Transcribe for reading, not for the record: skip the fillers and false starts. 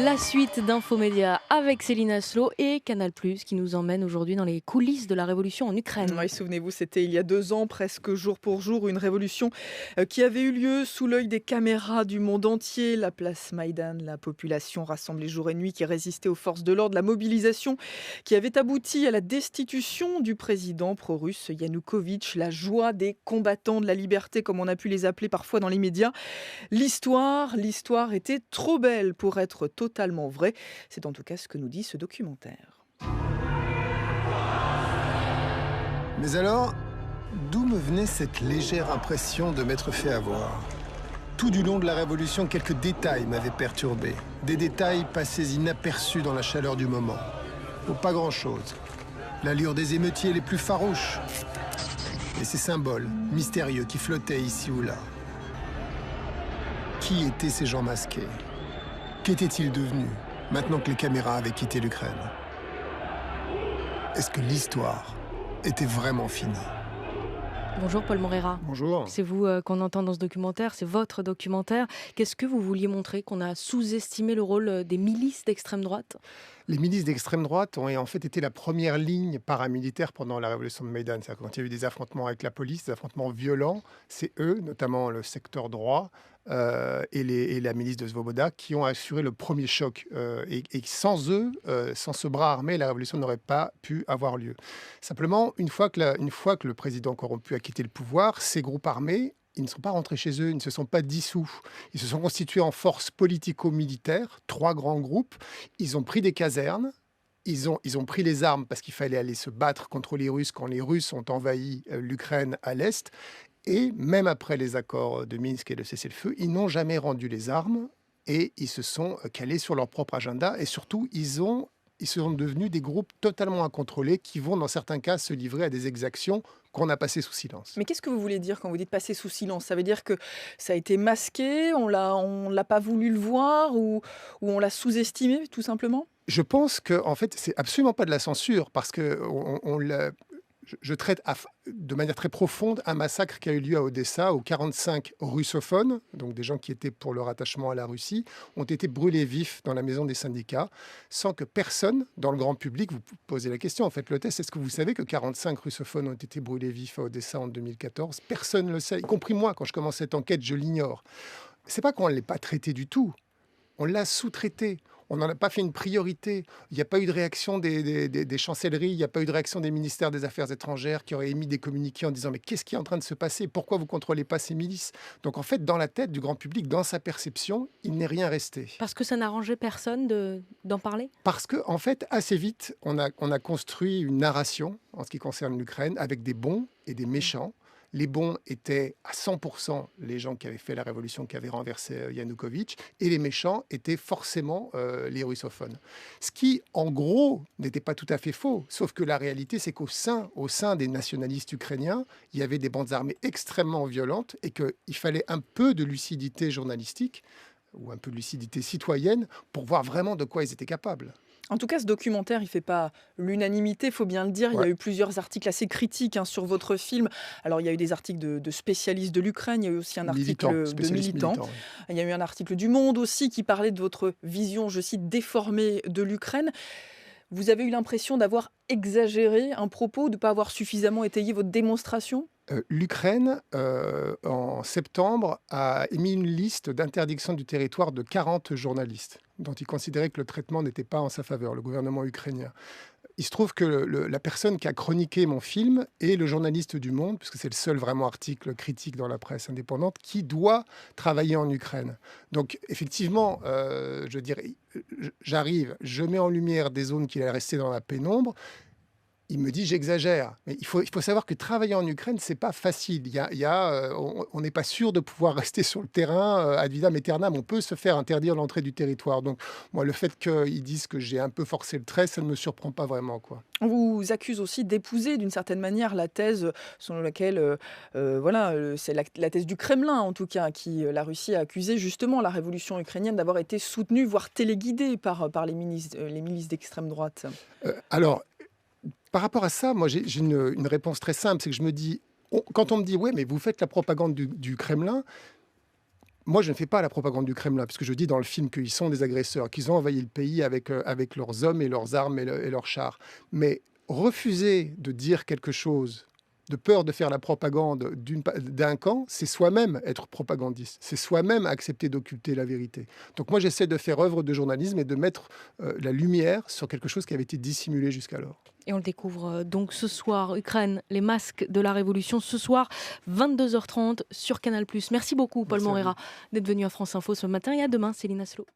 La suite d'Infomédia avec Céline Aslo et Canal+, qui nous emmène aujourd'hui dans les coulisses de la révolution en Ukraine. Oui, souvenez-vous, c'était il y a 2 ans, presque jour pour jour, une révolution qui avait eu lieu sous l'œil des caméras du monde entier. La place Maïdan, la population rassemblée jour et nuit qui résistait aux forces de l'ordre, la mobilisation qui avait abouti à la destitution du président pro-russe Yanukovych, la joie des combattants de la liberté, comme on a pu les appeler parfois dans les médias. L'histoire était trop belle pour être totalement vraie. C'est en tout cas ce que nous dit ce documentaire. Mais alors, d'où me venait cette légère impression de m'être fait avoir? Tout du long de la Révolution, quelques détails m'avaient perturbé. Des détails passés inaperçus dans la chaleur du moment. Ou pas grand-chose. L'allure des émeutiers les plus farouches. Et ces symboles mystérieux qui flottaient ici ou là. Qui étaient ces gens masqués? Qu'étaient-ils devenus, maintenant que les caméras avaient quitté l'Ukraine? Est-ce que l'histoire était vraiment finie? Bonjour Paul Morera. Bonjour. C'est vous qu'on entend dans ce documentaire, c'est votre documentaire. Qu'est-ce que vous vouliez montrer, qu'on a sous-estimé le rôle des milices d'extrême droite? Les milices d'extrême droite ont en fait été la première ligne paramilitaire pendant la révolution de Maïdan. C'est-à-dire quand il y a eu des affrontements avec la police, des affrontements violents, c'est eux, notamment le secteur droit et la milice de Svoboda, qui ont assuré le premier choc. Et sans eux, sans ce bras armé, la révolution n'aurait pas pu avoir lieu. Simplement, une fois que le président corrompu a quitté le pouvoir, ces groupes armés, ils ne sont pas rentrés chez eux, ils ne se sont pas dissous. Ils se sont constitués en forces politico-militaires, 3 grands groupes. Ils ont pris des casernes, ils ont pris les armes parce qu'il fallait aller se battre contre les Russes quand les Russes ont envahi l'Ukraine à l'Est. Et même après les accords de Minsk et le cessez-le-feu, ils n'ont jamais rendu les armes et ils se sont calés sur leur propre agenda. Et surtout, ils sont devenus des groupes totalement incontrôlés qui vont, dans certains cas, se livrer à des exactions qu'on a passées sous silence. Mais qu'est-ce que vous voulez dire quand vous dites passer sous silence? Ça veut dire que ça a été masqué, on l'a pas voulu le voir ou on l'a sous-estimé tout simplement? Je pense que, en fait, c'est absolument pas de la censure parce que je traite de manière très profonde un massacre qui a eu lieu à Odessa où 45 russophones, donc des gens qui étaient pour leur attachement à la Russie, ont été brûlés vifs dans la maison des syndicats sans que personne dans le grand public vous posez la question. En fait, le test, est-ce que vous savez que 45 russophones ont été brûlés vifs à Odessa en 2014? Personne ne le sait, y compris moi. Quand je commence cette enquête, je l'ignore. C'est pas qu'on ne l'ait pas traité du tout. On l'a sous-traité. On n'en a pas fait une priorité. Il n'y a pas eu de réaction des chancelleries, il n'y a pas eu de réaction des ministères des Affaires étrangères qui auraient émis des communiqués en disant « Mais qu'est-ce qui est en train de se passer? Pourquoi vous ne contrôlez pas ces milices ?» Donc en fait, dans la tête du grand public, dans sa perception, il n'est rien resté. Parce que ça n'arrangeait personne d'en parler? Parce que en fait, assez vite, on a construit une narration en ce qui concerne l'Ukraine avec des bons et des méchants. Les bons étaient à 100% les gens qui avaient fait la révolution, qui avaient renversé Yanukovych, et les méchants étaient forcément les russophones. Ce qui, en gros, n'était pas tout à fait faux, sauf que la réalité, c'est qu'au sein des nationalistes ukrainiens, il y avait des bandes armées extrêmement violentes et qu'il fallait un peu de lucidité journalistique ou un peu de lucidité citoyenne pour voir vraiment de quoi ils étaient capables. En tout cas, ce documentaire, il ne fait pas l'unanimité, il faut bien le dire. Il y a Ouais. eu plusieurs articles assez critiques sur votre film. Alors, il y a eu des articles de spécialistes de l'Ukraine, il y a eu aussi un article de militants. Ouais. Il y a eu un article du Monde aussi qui parlait de votre vision, je cite, déformée de l'Ukraine. Vous avez eu l'impression d'avoir exagéré un propos, de ne pas avoir suffisamment étayé votre démonstration? L'Ukraine, en septembre, a émis une liste d'interdiction du territoire de 40 journalistes, dont il considérait que le traitement n'était pas en sa faveur, le gouvernement ukrainien. Il se trouve que la personne qui a chroniqué mon film est le journaliste du Monde, puisque c'est le seul vraiment article critique dans la presse indépendante, qui doit travailler en Ukraine. Donc effectivement, je dirais, j'arrive, je mets en lumière des zones qui allaient rester dans la pénombre. Il me dit j'exagère, mais il faut savoir que travailler en Ukraine, c'est pas facile. On n'est pas sûr de pouvoir rester sur le terrain ad vitam aeternam. On peut se faire interdire l'entrée du territoire. Donc moi, le fait qu'ils disent que j'ai un peu forcé le trait, ça ne me surprend pas vraiment, quoi. On vous accuse aussi d'épouser d'une certaine manière la thèse selon laquelle, c'est la thèse du Kremlin en tout cas, la Russie a accusé justement la révolution ukrainienne d'avoir été soutenue, voire téléguidée par les milices d'extrême droite. Alors, par rapport à ça, moi, j'ai une réponse très simple. C'est que je me dis, quand on me dit, ouais, mais vous faites la propagande du Kremlin, Moi, je ne fais pas la propagande du Kremlin, parce que je dis dans le film qu'ils sont des agresseurs, qu'ils ont envahi le pays avec leurs hommes et leurs armes et leurs chars. Mais refuser de dire quelque chose de peur de faire la propagande d'un camp, c'est soi-même être propagandiste. C'est soi-même accepter d'occulter la vérité. Donc moi, j'essaie de faire œuvre de journalisme et de mettre la lumière sur quelque chose qui avait été dissimulé jusqu'alors. Et on le découvre donc ce soir, Ukraine, les masques de la révolution, ce soir, 22h30 sur Canal+. Merci beaucoup, Paul Merci à vous. Moreira, d'être venu à France Info ce matin et à demain, Céline Aslo.